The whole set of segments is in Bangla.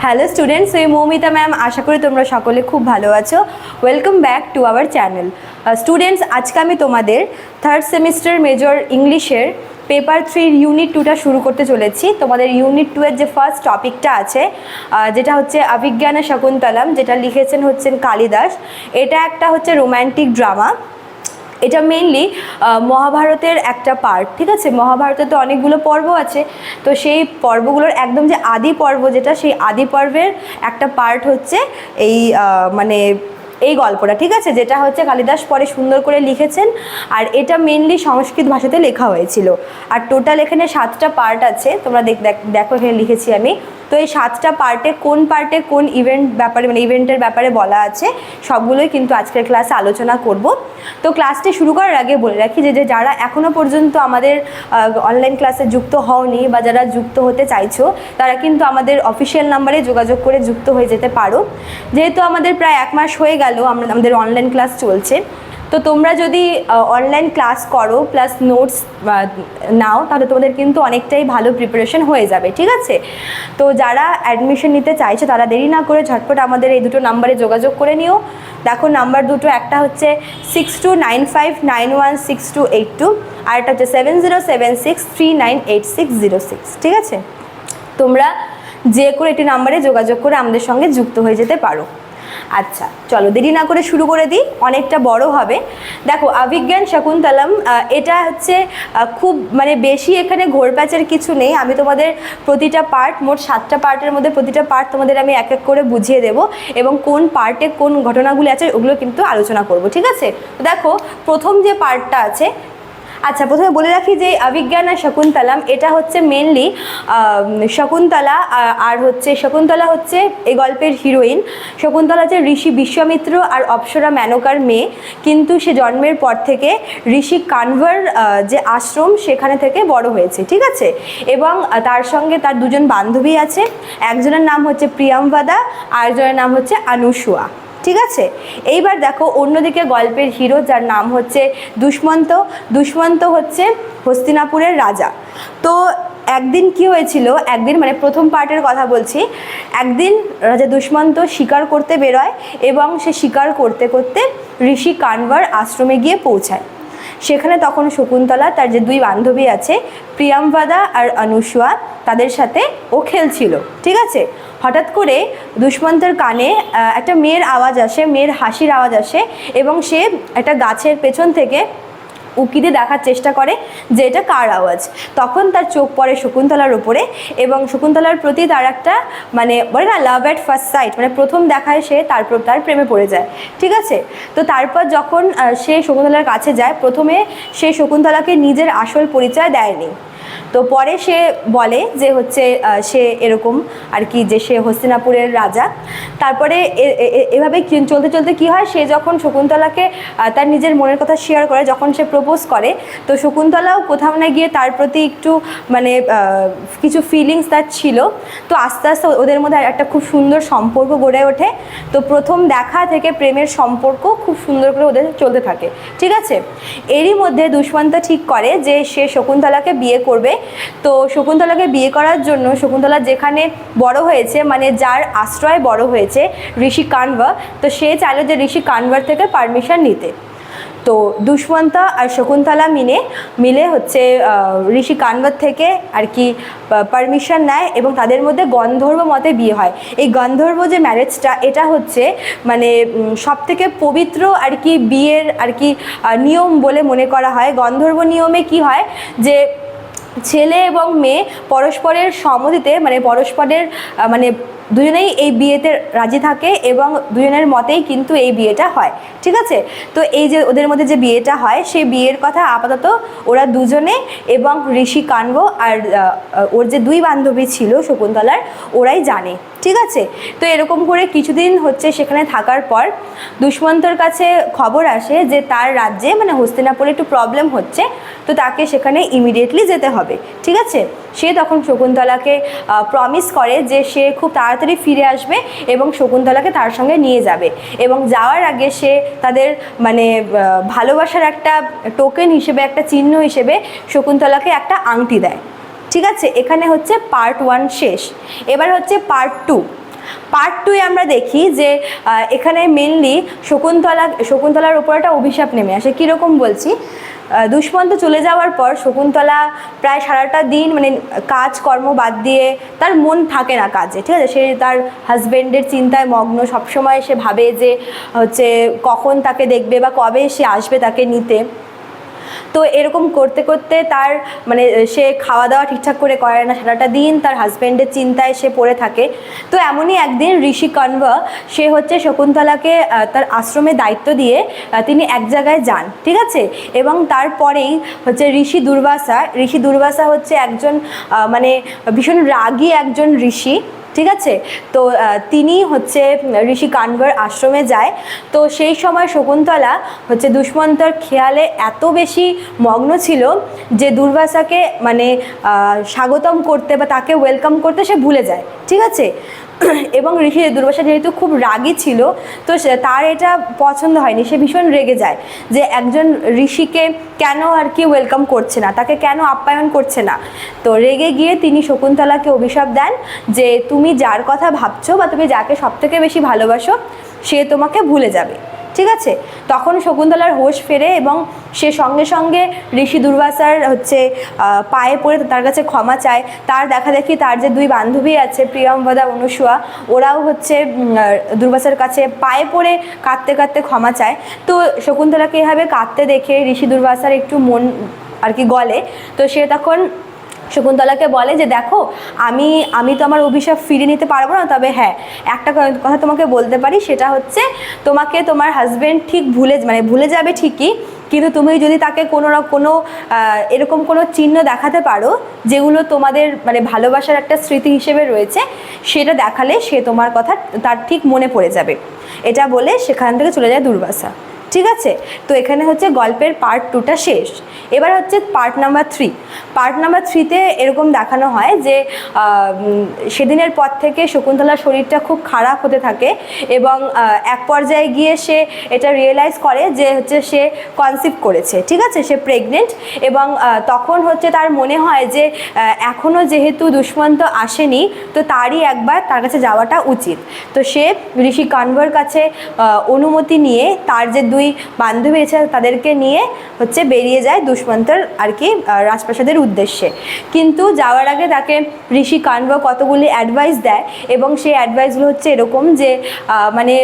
হ্যালো স্টুডেন্টস, আমি মৌমিতা ম্যাম। আশা করি তোমরা সকলে খুব ভালো আছো। Welcome back to our channel. Students, আজকে আমি তোমাদের থার্ড সেমিস্টার মেজর ইংলিশের পেপার 3 ইউনিট 2টা শুরু করতে চলেছি। তোমাদের ইউনিট 2 এর যে ফার্স্ট টপিকটা আছে, যেটা হচ্ছে অভিজ্ঞানে শকুন্তলম, যেটা লিখেছেন হচ্ছেন কালিদাস। এটা একটা হচ্ছে রোম্যান্টিক ড্রামা। এটা মেইনলি মহাভারতের একটা পার্ট, ঠিক আছে? মহাভারতে তো অনেকগুলো পর্ব আছে, তো সেই পর্বগুলোর একদম যে আদি পর্ব, যেটা সেই আদি পর্বের একটা পার্ট হচ্ছে এই এই গল্পটা, ঠিক আছে? যেটা হচ্ছে কালিদাস পরে সুন্দর করে লিখেছেন। আর এটা মেইনলি সংস্কৃত ভাষাতে লেখা হয়েছিল। আর টোটাল এখানে 7টা পার্ট আছে, তোমরা দেখো এখানে লিখেছি আমি। তো এই 7টা পার্টে কোন ইভেন্ট ব্যাপারে, ইভেন্টের ব্যাপারে বলা আছে, সবগুলোই কিন্তু আজকের ক্লাসে আলোচনা করব। তো ক্লাসটি শুরু করার আগে বলে রাখি যে যারা এখনও পর্যন্ত আমাদের অনলাইন ক্লাসে যুক্ত হওনি বা যারা যুক্ত হতে চাইছো, তারা কিন্তু আমাদের অফিসিয়াল নাম্বারে যোগাযোগ করে যুক্ত হয়ে যেতে পারো। যেহেতু আমাদের প্রায় 1 মাস হয়ে গেল আমাদের অনলাইন ক্লাস চলছে, তো তোমরা যদি অনলাইন ক্লাস করো প্লাস নোটস নাও, তাহলে তোমাদের কিন্তু অনেকটাই ভালো প্রিপারেশন হয়ে যাবে, ঠিক আছে? তো যারা অ্যাডমিশন নিতে চাইছে তারা দেরি না করে ঝটপট আমাদের এই দুটো নাম্বারে যোগাযোগ করে নিও। দেখো নাম্বার দুটো, একটা হচ্ছে 6295916282, আর একটা হচ্ছে 7076398606, ঠিক আছে? তোমরা যে করে একটি নাম্বারে যোগাযোগ করে আমাদের সঙ্গে যুক্ত হয়ে যেতে পারো। আচ্ছা, চলো দেরি না করে শুরু করে দিই, অনেকটা বড় হবে। দেখো, অভিজ্ঞান শকুন্তলম, এটা হচ্ছে খুব বেশি এখানে ঘোরপ্যাচের কিছু নেই। আমি তোমাদের প্রতিটা পার্ট, মোট 7টা পার্টের মধ্যে প্রতিটা পার্ট তোমাদের আমি এক এক করে বুঝিয়ে দেবো, এবং কোন পার্টে কোন ঘটনাগুলি আছে ওগুলো কিন্তু আলোচনা করব, ঠিক আছে? দেখো, প্রথম যে পার্টটা আছে, আচ্ছা প্রথমে বলে রাখি যে অভিজ্ঞান আর শকুন্তলম, এটা হচ্ছে মেনলি শকুন্তলা, আর হচ্ছে শকুন্তলা হচ্ছে এই গল্পের হিরোইন। শকুন্তলা হচ্ছে ঋষি বিশ্বামিত্র আর অপ্সরা মেনকার মেয়ে, কিন্তু সে জন্মের পর থেকে ঋষি কানভার যে আশ্রম, সেখানে থেকে বড় হয়েছে, ঠিক আছে? এবং তার সঙ্গে তার দুজন বান্ধবী আছে। একজনের নাম হচ্ছে প্রিয়ামবাদা, আর একজনের নাম হচ্ছে অনুসুয়া, ঠিক আছে? এইবার দেখো অন্যদিকে গল্পের হিরো, যার নাম হচ্ছে দুষ্মন্ত। দুষ্মন্ত হচ্ছে হস্তিনাপুরের রাজা। তো একদিন কি হয়েছিল, একদিন প্রথম পার্টের কথা বলছি। একদিন রাজা দুষ্মন্ত শিকার করতে বেরোয়, এবং সে শিকার করতে করতে ঋষি কানভার আশ্রমে গিয়ে পৌঁছায়। সেখানে তখন শকুন্তলা তার যে দুই বান্ধবী আছে, প্রিয়ামবাদা আর অনুসুয়া, তাদের সাথে ও খেলছিল, ঠিক আছে? হঠাৎ করে দুষ্মন্তের কানে একটা মেয়ের আওয়াজ আসে, মেয়ের হাসির আওয়াজ আসে, এবং সে একটা গাছের পেছন থেকে উকি দিয়ে দেখার চেষ্টা করে যে এটা কার আওয়াজ। তখন তার চোখ পড়ে শকুন্তলার ওপরে, এবং শকুন্তলার প্রতি তার একটা বলে না, লাভ অ্যাট ফার্স্ট সাইট, প্রথম দেখায় সে তার প্রেমে পড়ে যায়, ঠিক আছে? তো তারপর যখন সে শকুন্তলার কাছে যায়, প্রথমে সে শকুন্তলাকে নিজের আসল পরিচয় দেয়নি। তো পরে সে বলে যে হচ্ছে সে এরকম আর কি, যে সে হস্তিনাপুরের রাজা। তারপরে এভাবে চলতে চলতে কি হয়, সে যখন শকুন্তলাকে তার নিজের মনের কথা শেয়ার করে, যখন সে প্রপোজ করে, তো শকুন্তলাও কোথাও না গিয়ে তার প্রতি একটু কিছু ফিলিংস তার ছিল। তো আস্তে আস্তে ওদের মধ্যে একটা খুব সুন্দর সম্পর্ক গড়ে ওঠে। তো প্রথম দেখা থেকে প্রেমের সম্পর্ক খুব সুন্দর করে ওদের চলতে থাকে, ঠিক আছে? এরই মধ্যে দুষ্মন্ত ঠিক করে যে সে শকুন্তলাকে বিয়ে করবে। তো শকুন্তলাকে বিয়ে করার জন্য শকুন্তলা যেখানে বড় হয়েছে, যার আশ্রয়ে বড় হয়েছে, ঋষি কানভার, তো সে চাইলো যে ঋষি কানভার থেকে পারমিশন নিতে। তো দুষ্মন্ত আর শকুন্তলা মিলে হচ্ছে ঋষি কানভার থেকে আর কি পারমিশন নেয়, এবং তাদের মধ্যে গন্ধর্ব মতে বিয়ে হয়। এই গন্ধর্ব যে ম্যারেজটা, এটা হচ্ছে সবথেকে পবিত্র আর কি বিয়ের আর কি নিয়ম বলে মনে করা হয়। গন্ধর্ব নিয়মে কি হয় যে ছেলে এবং মেয়ে পরস্পরের সম্মতিতে, পরস্পরের দুজনেই এই বিয়েতে রাজি থাকে, এবং দুজনের মতেই কিন্তু এই বিয়েটা হয়, ঠিক আছে? তো এই যে ওদের মধ্যে যে বিয়েটা হয়, সেই বিয়ের কথা আপাতত ওরা দুজনে এবং ঋষি কানভ আর ওর যে দুই বান্ধবী ছিল শকুন্তলার, ওরাই জানে, ঠিক আছে? তো এরকম করে কিছুদিন হচ্ছে সেখানে থাকার পর দুষ্মন্তর কাছে খবর আসে যে তার রাজ্যে হস্তিনাপুরে একটু প্রবলেম হচ্ছে, তো তাকে সেখানে ইমিডিয়েটলি যেতে হবে, ঠিক আছে? সে তখন শকুন্তলাকে প্রমিস করে যে সে খুব তাড়াতাড়ি ফিরে আসবে এবং শকুন্তলাকে তার সঙ্গে নিয়ে যাবে, এবং যাওয়ার আগে সে তাদের ভালোবাসার একটা টোকেন হিসেবে, একটা চিহ্ন হিসেবে শকুন্তলাকে একটা আংটি দেয়, ঠিক আছে? এখানে হচ্ছে পার্ট 1 শেষ। এবার হচ্ছে পার্ট 2। পার্ট 2 আমরা দেখি যে এখানে মেনলি শকুন্তলার ওপর একটা অভিশাপ নেমে আসে। কীরকম বলছি, দুষ্মন্ত চলে যাওয়ার পর শকুন্তলা প্রায় সারাটা দিন মানে কাজকর্ম বাদ দিয়ে, তার মন থাকে না কাজে, ঠিক আছে, সে তার হাজব্যান্ডের চিন্তায় মগ্ন, সবসময় সে ভাবে যে হচ্ছে কখন তাকে দেখবে বা কবে সে আসবে তাকে নিতে। তো এরকম করতে করতে তার মানে সে খাওয়া দাওয়া ঠিকঠাক করে করে না, সারাটা দিন তার হাজব্যান্ডের চিন্তায় সে পড়ে থাকে। তো এমনই একদিন ঋষি কণ্ব সে হচ্ছে শকুন্তলাকে তার আশ্রমে দায়িত্ব দিয়ে তিনি এক জায়গায় যান, ঠিক আছে। এবং তারপরেই হচ্ছে ঋষি দুর্বাসা হচ্ছে একজন মানে ভীষণ রাগী একজন ঋষি, ঠিক আছে। তো তিনি হচ্ছে ঋষি কানভার আশ্রমে যায়। তো সেই সময় শকুন্তলা হচ্ছে দুষ্মন্তর খেয়ালে এত বেশি মগ্ন ছিল যে দুর্বাসাকে মানে স্বাগতম করতে বা তাকে ওয়েলকাম করতে সে ভুলে যায়, ঠিক আছে। এবং ঋষি দুর্বাসা যেহেতু খুব রাগী ছিল, তো তার এটা পছন্দ হয়নি, সে ভীষণ রেগে যায় যে একজন ঋষিকে কেন আর কি ওয়েলকাম করছে না, তাকে কেন আপ্যায়ন করছে না। তো রেগে গিয়ে তিনি শকুন্তলাকে অভিশাপ দেন যে তুমি যার কথা ভাবছো বা তুমি যাকে সবথেকে বেশি ভালোবাসো সে তোমাকে ভুলে যাবে, ঠিক আছে। তখন শকুন্তলার হোশ ফেরে এবং সে সঙ্গে সঙ্গে ঋষি দুর্বাসার হচ্ছে পায়ে পড়ে তার কাছে ক্ষমা চায়। তার দেখা দেখি তার যে দুই বান্ধবী আছে প্রিয়ম্বদা অনুসুয়া, ওরাও হচ্ছে দুর্বাসার কাছে পায়ে পড়ে কাঁদতে কাঁদতে ক্ষমা চায়। তো শকুন্তলাকে এভাবে কাঁদতে দেখে ঋষি দুর্বাসার একটু মন আর কি গলে। তো সে তখন শকুন্তলাকে বলে যে দেখো আমি তো আমার অভিশাপ ফিরিয়ে নিতে পারবো না, তবে হ্যাঁ একটা কথা তোমাকে বলতে পারি, সেটা হচ্ছে তোমাকে তোমার হাজব্যান্ড ঠিক ভুলে যাবে ঠিকই, কিন্তু তুমি যদি তাকে কোনো এরকম কোনো চিহ্ন দেখাতে পারো যেগুলো তোমাদের মানে ভালোবাসার একটা স্মৃতি হিসেবে রয়েছে, সেটা দেখালে সে তোমার কথা তার ঠিক মনে পড়ে যাবে। এটা বলে সেখান থেকে চলে যায় দুর্বাসা, ঠিক আছে। তো এখানে হচ্ছে গল্পের পার্ট 2টা শেষ। এবার হচ্ছে পার্ট নাম্বার 3। পার্ট নাম্বার 3তে এরকম দেখানো হয় যে সেদিনের পর থেকে শকুন্তলার শরীরটা খুব খারাপ হতে থাকে এবং এক পর্যায়ে গিয়ে সে এটা রিয়েলাইজ করে যে হচ্ছে সে কনসিভ করেছে, ঠিক আছে, সে প্রেগনেন্ট। এবং তখন হচ্ছে তার মনে হয় যে এখনও যেহেতু দুষ্মন্ত আসেনি, তো তারই একবার তার কাছে যাওয়াটা উচিত। তো সে ঋষি কানভার কাছে অনুমতি নিয়ে তার যে দুই বান্ধবী আছে তাদেরকে নিয়ে হচ্ছে বেরিয়ে যায় দুষ্মন্তর আর কি রাজপ্রাসাদের উদ্দেশ্যে। কিন্তু যাওয়ার আগে তাকে ঋষি কানভা কতগুলি অ্যাডভাইস দেয় এবং সেই অ্যাডভাইসগুলো হচ্ছে এরকম যে মানে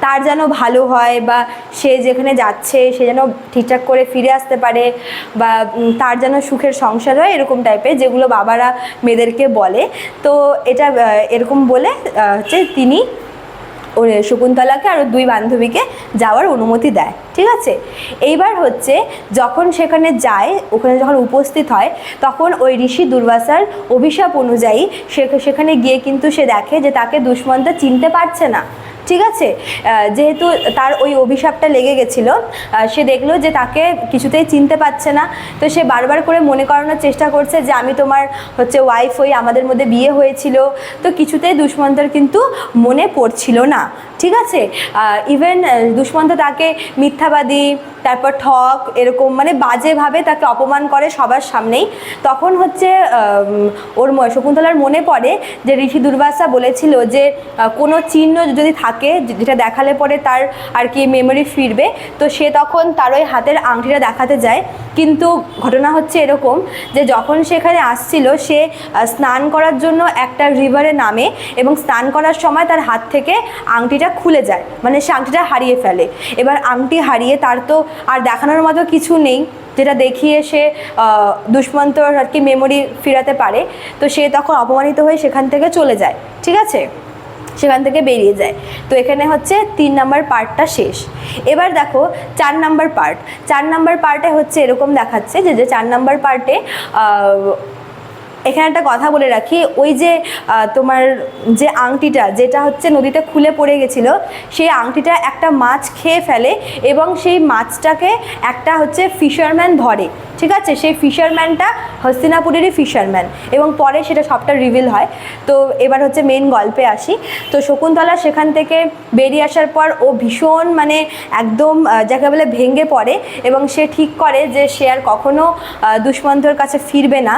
তার যেন ভালো হয় বা সে যেখানে যাচ্ছে সে যেন ঠিকঠাক করে ফিরে আসতে পারে বা তার যেন সুখের সংসার হয়, এরকম টাইপের যেগুলো বাবারা মেয়েদেরকে বলে। তো এটা এরকম বলে হচ্ছে তিনি শকুন্তলাকে আর দুই বান্ধবীকে যাওয়ার অনুমতি দেয়, ঠিক আছে। এইবার হচ্ছে যখন সেখানে যায়, ওখানে যখন উপস্থিত হয়, তখন ওই ঋষি দুর্বাসার অভিশাপ অনুযায়ী সেখানে গিয়ে কিন্তু সে দেখে যে তাকে দুষ্মন্ত চিনতে পারছে না, ঠিক আছে। যেহেতু তার ওই অভিশাপটা লেগে গেছিলো, সে দেখলো যে তাকে কিছুতেই চিনতে পারছে না। তো সে বারবার করে মনে করানোর চেষ্টা করছে যে আমি তোমার হচ্ছে ওয়াইফ হই, আমাদের মধ্যে বিয়ে হয়েছিল। তো কিছুতেই দুষ্মন্তর কিন্তু মনে পড়ছিল না, ঠিক আছে। ইভেন দুষ্মন্ত তাকে মিথ্যাবাদী, তারপর ঠক, এরকম মানে বাজেভাবে তাকে অপমান করে সবার সামনেই। তখন হচ্ছে শকুন্তলার মনে পড়ে যে ঋষি দুর্বাসা বলেছিল যে কোনো চিহ্ন যদি থাকে যেটা দেখালে পরে তার আর কি মেমোরি ফিরবে। তো সে তখন তার ওই হাতের আংটিটা দেখাতে যায়। কিন্তু ঘটনা হচ্ছে এরকম যে যখন সেখানে আসছিল, সে স্নান করার জন্য একটা রিভারে নামে এবং স্নান করার সময় তার হাত থেকে আংটিটা খুলে যায়, মানে সে আংটিটা হারিয়ে ফেলে। এবার আংটি হারিয়ে তার তো আর দেখানোর মতো কিছু নেই যেটা দেখিয়ে সে দুষ্মন্তর আর কি মেমোরি ফেরাতে পারে। তো সে তখন অপমানিত হয়ে সেখান থেকে চলে যায়, ঠিক আছে, সেখান থেকে বেরিয়ে যায়। তো এখানে হচ্ছে 3 নাম্বার পার্টটা শেষ। এবার দেখো 4 নাম্বার পার্ট। 4 নাম্বার পার্টে হচ্ছে এরকম দেখাচ্ছে যে 4 নাম্বার পার্টে এখানে একটা কথা বলে রাখি, ওই যে তোমার যে আংটিটা যেটা হচ্ছে নদীতে খুলে পড়ে গেছিলো, সেই আংটিটা একটা মাছ খেয়ে ফেলে এবং সেই মাছটাকে একটা হচ্ছে ফিশারম্যান ধরে, ঠিক আছে, সেই ফিশারম্যানটা হস্তিনাপুরেরই ফিশারম্যান, এবং পরে সেটা সবটা রিভিল হয়। তো এবার হচ্ছে মেন গল্পে আসি। তো শকুন্তলা সেখান থেকে বেরিয়ে আসার পর ও ভীষণ মানে একদম যাকে বলে ভেঙে পড়ে, এবং সে ঠিক করে যে সে আর কখনো দুষ্মন্তর কাছে ফিরবে না।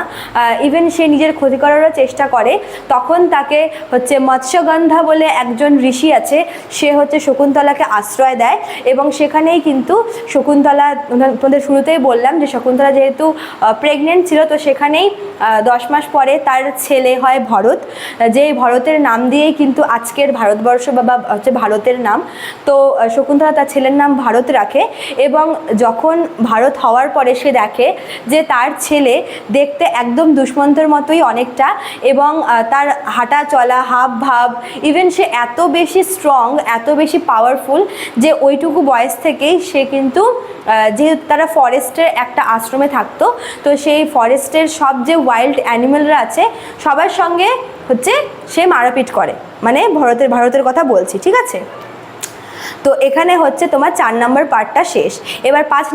ইভেন সে নিজের ক্ষতি করারও চেষ্টা করে। তখন তাকে হচ্ছে মৎস্যগন্ধা বলে একজন ঋষি আছে, সে হচ্ছে শকুন্তলাকে আশ্রয় দেয়, এবং সেখানেই কিন্তু শকুন্তলা, তোমাদের শুরুতেই বললাম যে শকুন্তলা যেহেতু প্রেগনেন্ট ছিল, তো সেখানেই 10 মাস পরে তার ছেলে হয় ভরত, যে ভরতের নাম দিয়েই কিন্তু আজকের ভারতবর্ষ বা হচ্ছে ভারতের নাম। তো শকুন্তলা তার ছেলের নাম ভারত রাখে, এবং যখন ভারত হওয়ার পরে সে দেখে যে তার ছেলে দেখতে একদম দুষ্মন্তের মতোই অনেকটা, এবং তার হাঁটা চলা হাব ভাব, ইভেন সে এত বেশি স্ট্রং, এত বেশি পাওয়ারফুল যে ওইটুকু বয়স থেকেই সে কিন্তু, যেহেতু তারা ফরেস্টের একটা আশ্রমে থাকতো, তো সেই ফরেস্টের সব যে ওয়াইল্ড অ্যানিমেলরা আছে সবার সঙ্গে হচ্ছে সে মারপিট করে, মানে ভারতের কথা বলছি, ঠিক আছে। তো এখানে হচ্ছে তোমার 4 নম্বর পার্টটা শেষ। এবার 5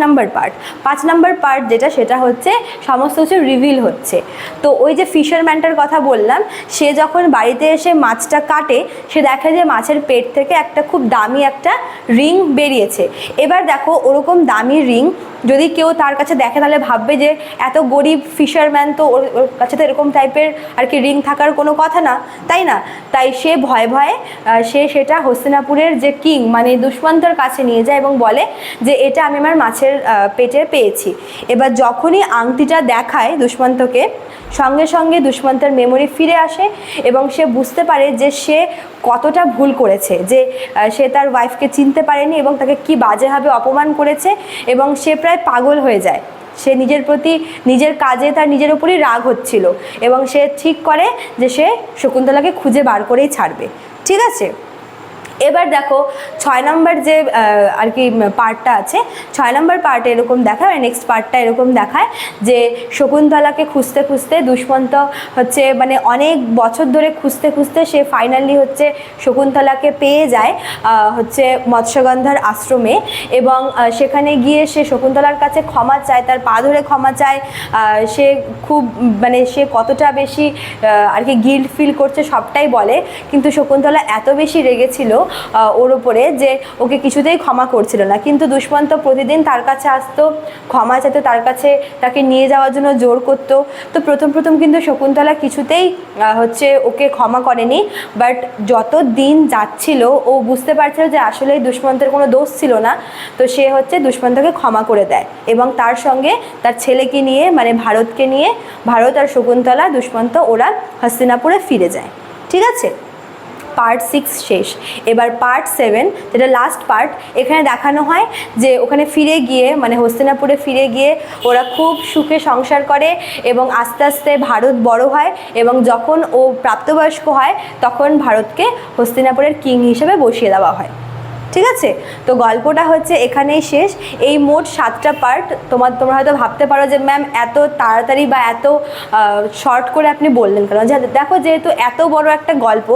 নম্বর পার্ট যেটা, সেটা হচ্ছে সমস্ত কিছু রিভিল হচ্ছে। তো ওই যে ফিশারম্যানটার কথা বললাম, সে যখন বাড়িতে এসে মাছটা কাটে, সে দেখে যে মাছের পেট থেকে একটা খুব দামি একটা রিং বেরিয়েছে। এবার দেখো, ওরকম দামি রিং যদি কেউ তার কাছে দেখে তাহলে ভাববে যে এত গরিব ফিশারম্যান, তো ওর কাছে তো এরকম টাইপের আর কি রিং থাকার কোনো কথা না, তাই না? তাই সে ভয়ে ভয়ে সে সেটা হস্তিনাপুরের যে কিং মানে দুষ্মন্তর কাছে নিয়ে যায় এবং বলে যে এটা আমি আমার মাছের পেটে পেয়েছি। এবার যখনই আংটিটা দেখায় দুষ্মন্তকে, সঙ্গে সঙ্গে দুষ্মন্তের মেমোরি ফিরে আসে, এবং সে বুঝতে পারে যে সে কতটা ভুল করেছে, যে সে তার ওয়াইফকে চিনতে পারেনি এবং তাকে কি বাজেভাবে অপমান করেছে, এবং সে প্রায় পাগল হয়ে যায়। সে নিজের প্রতি, নিজের কাজে তার নিজের উপরই রাগ হচ্ছিল, এবং সে ঠিক করে যে সে শকুন্তলাকে খুঁজে বার করেই ছাড়বে, ঠিক আছে। এবার দেখো 6 নম্বর যে আর কি পার্টটা আছে, 6 নম্বর পার্টে এরকম দেখায়, নেক্সট পার্টটা এরকম দেখায় যে শকুন্তলাকে খুঁজতে খুঁজতে দুষ্মন্ত হচ্ছে মানে অনেক বছর ধরে খুঁজতে খুঁজতে সে ফাইনালি হচ্ছে শকুন্তলাকে পেয়ে যায় হচ্ছে মৎস্যগন্ধার আশ্রমে, এবং সেখানে গিয়ে সে শকুন্তলার কাছে ক্ষমা চায়, তার পা ধরে ক্ষমা চায়। সে খুব মানে সে কতটা বেশি আর কি গিল্ট ফিল করছে সবটাই বলে, কিন্তু শকুন্তলা এত বেশি রেগেছিল ওর উপরে যে ওকে কিছুতেই ক্ষমা করছিল না। কিন্তু দুষ্মন্ত প্রতিদিন তার কাছে আসতো, ক্ষমা চাইতো তার কাছে, তাকে নিয়ে যাওয়ার জন্য জোর করতো। তো প্রথম কিন্তু শকুন্তলা কিছুতেই হচ্ছে ওকে ক্ষমা করেনি, বাট যত দিন যাচ্ছিল ও বুঝতে পারছিল যে আসলে দুষ্মন্তের কোনো দোষ ছিল না, তো সে হচ্ছে দুষ্মন্তকে ক্ষমা করে দেয়, এবং তার সঙ্গে তার ছেলেকে নিয়ে মানে ভারতকে নিয়ে, ভারত আর শকুন্তলা দুষ্মন্ত ওরা হস্তিনাপুরে ফিরে যায়, ঠিক আছে। পার্ট 6 শেষ। এবার পার্ট 7 যেটা লাস্ট পার্ট, এখানে দেখানো হয় যে ওখানে ফিরে গিয়ে মানে হস্তিনাপুরে ফিরে গিয়ে ওরা খুব সুখে সংসার করে, এবং আস্তে আস্তে ভারত বড় হয়, এবং যখন ও প্রাপ্তবয়স্ক হয় তখন ভারতকে হস্তিনাপুরের কিং হিসেবে বসিয়ে দেওয়া হয়, ঠিক আছে। তো গল্পটা হচ্ছে এখানেই শেষ। এই মোট 7টা পার্ট। তোমরা হয়তো ভাবতে পারো যে ম্যাম এত তাড়াতাড়ি বা এত শর্ট করে আপনি বললেন কেন। দেখো, যেহেতু এত বড় একটা গল্প,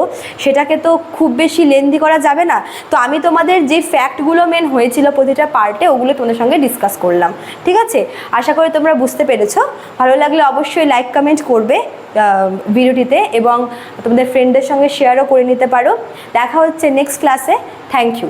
সেটাকে তো খুব বেশি লেন্দি করা যাবে না, তো আমি তোমাদের যে ফ্যাক্টগুলো মেন হয়েছিল প্রতিটা পার্টে ওগুলো তোমাদের সঙ্গে ডিসকাস করলাম, ঠিক আছে। আশা করি তোমরা বুঝতে পেরেছো। ভালো লাগলে অবশ্যই লাইক কমেন্ট করবে ভিডিওটিতে, এবং তোমাদের ফ্রেন্ডদের সঙ্গে শেয়ারও করে নিতে পারো। দেখা হচ্ছে নেক্সট ক্লাসে। Thank you.